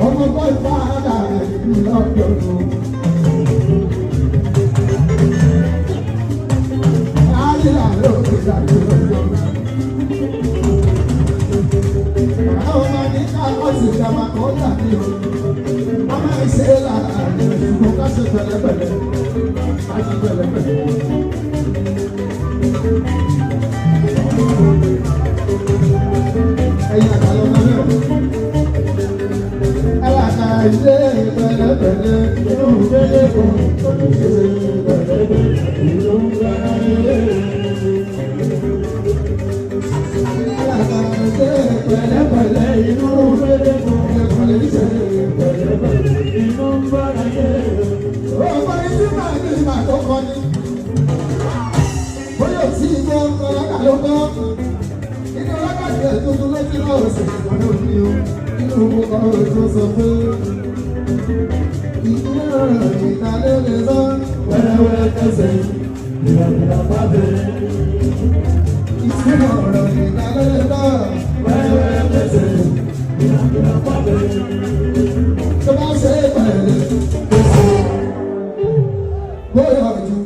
ọmọ godfather ìlú lọ́dọọdún. Àyílà ló ti dàgbé lọ́dọ̀. Àwọn ọmọ ní káàkọ́sì ìjàmbá kan dàbí o. Wọ́n máa ń ṣe é lára ìṣùgbọ́n ká ṣe pẹ̀lẹ́pẹ̀lẹ́. Ká ṣe pẹ̀lẹ́pẹ̀lẹ́. Ẹ̀yin àgbàlọ́ náà lẹ̀. Ẹlàkà ilé pẹ̀lẹ́pẹ̀lẹ́ inú gbélé kan tó ní ṣe pẹ̀lẹ́pẹ̀lẹ́ inú gbélé. Ẹlàkà ilé pẹ̀lẹ́pẹ̀lẹ́ inú gbélé kan tó ní ṣe pẹ̀lẹ́pẹ̀lẹ́ inú gbélé. Ọ̀pọ̀ ìdí máa ní ìgbà tó kọ́ ni. Bóyá tí ìgbọ́ ọlọ́kà ló gbọ́. Inú lákàtí tuntun ló ti lọ́wọ́ sí ìgbọ́dọ̀ òní o. Inú ọ̀rọ̀ tó sọ pé ìdílé ọ̀rọ̀ ìdálé lè sọ wẹ́rẹ́wẹ́rẹ́ tẹ̀sẹ̀ ìrọ̀lẹ́ àbábẹ́. Ìdílé ọ̀rọ̀ ìdálé lè sọ wẹ́rẹ́wẹ́rẹ́ tẹ̀sẹ̀ ìrọ̀lẹ́ àbábẹ́. Tó bá ṣe é pẹ̀lẹ́, bóyá ojú